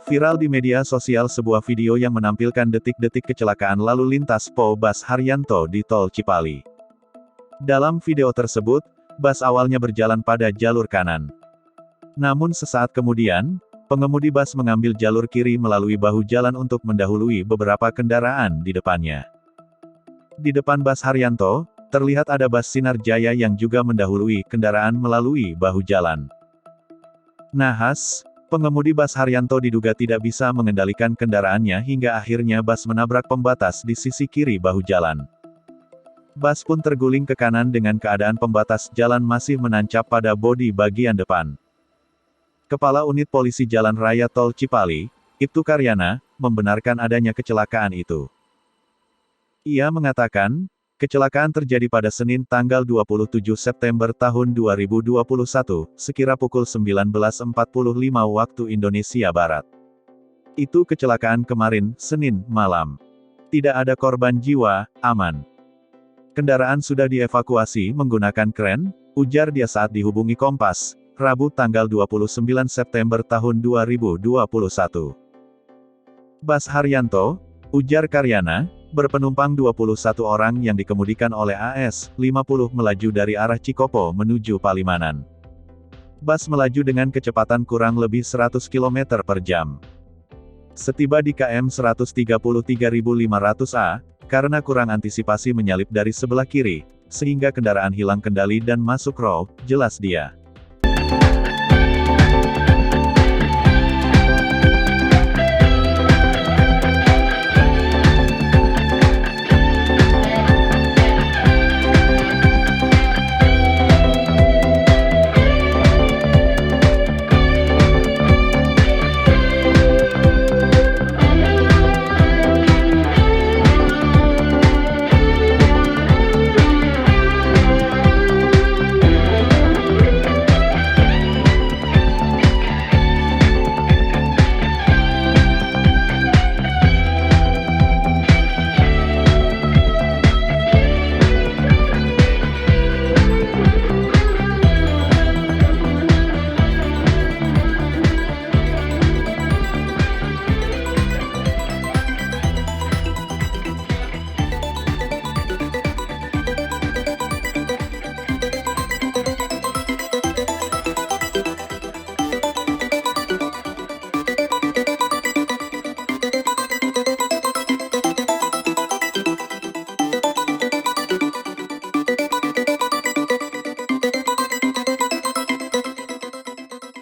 Viral di media sosial sebuah video yang menampilkan detik-detik kecelakaan lalu lintas Po Bas Haryanto di Tol Cipali. Dalam video tersebut, bus awalnya berjalan pada jalur kanan. Namun sesaat kemudian, pengemudi bus mengambil jalur kiri melalui bahu jalan untuk mendahului beberapa kendaraan di depannya. Di depan Bas Haryanto, terlihat ada bus Sinar Jaya yang juga mendahului kendaraan melalui bahu jalan. Nahas, pengemudi Bas Haryanto diduga tidak bisa mengendalikan kendaraannya hingga akhirnya bus menabrak pembatas di sisi kiri bahu jalan. Bus pun terguling ke kanan dengan keadaan pembatas jalan masih menancap pada bodi bagian depan. Kepala Unit Polisi Jalan Raya Tol Cipali, Ibtu Karyana, membenarkan adanya kecelakaan itu. Ia mengatakan, kecelakaan terjadi pada Senin tanggal 27 September tahun 2021, sekira pukul 19.45 waktu Indonesia Barat. Itu kecelakaan kemarin, Senin, malam. Tidak ada korban jiwa, aman. Kendaraan sudah dievakuasi menggunakan kren, ujar dia saat dihubungi Kompas, Rabu tanggal 29 September tahun 2021. Bas Haryanto, ujar Karyana, berpenumpang 21 orang yang dikemudikan oleh AS, 50 melaju dari arah Cikopo menuju Palimanan. Bus melaju dengan kecepatan kurang lebih 100 km per jam. Setiba di KM 133.500A, karena kurang antisipasi menyalip dari sebelah kiri, sehingga kendaraan hilang kendali dan masuk row, jelas dia.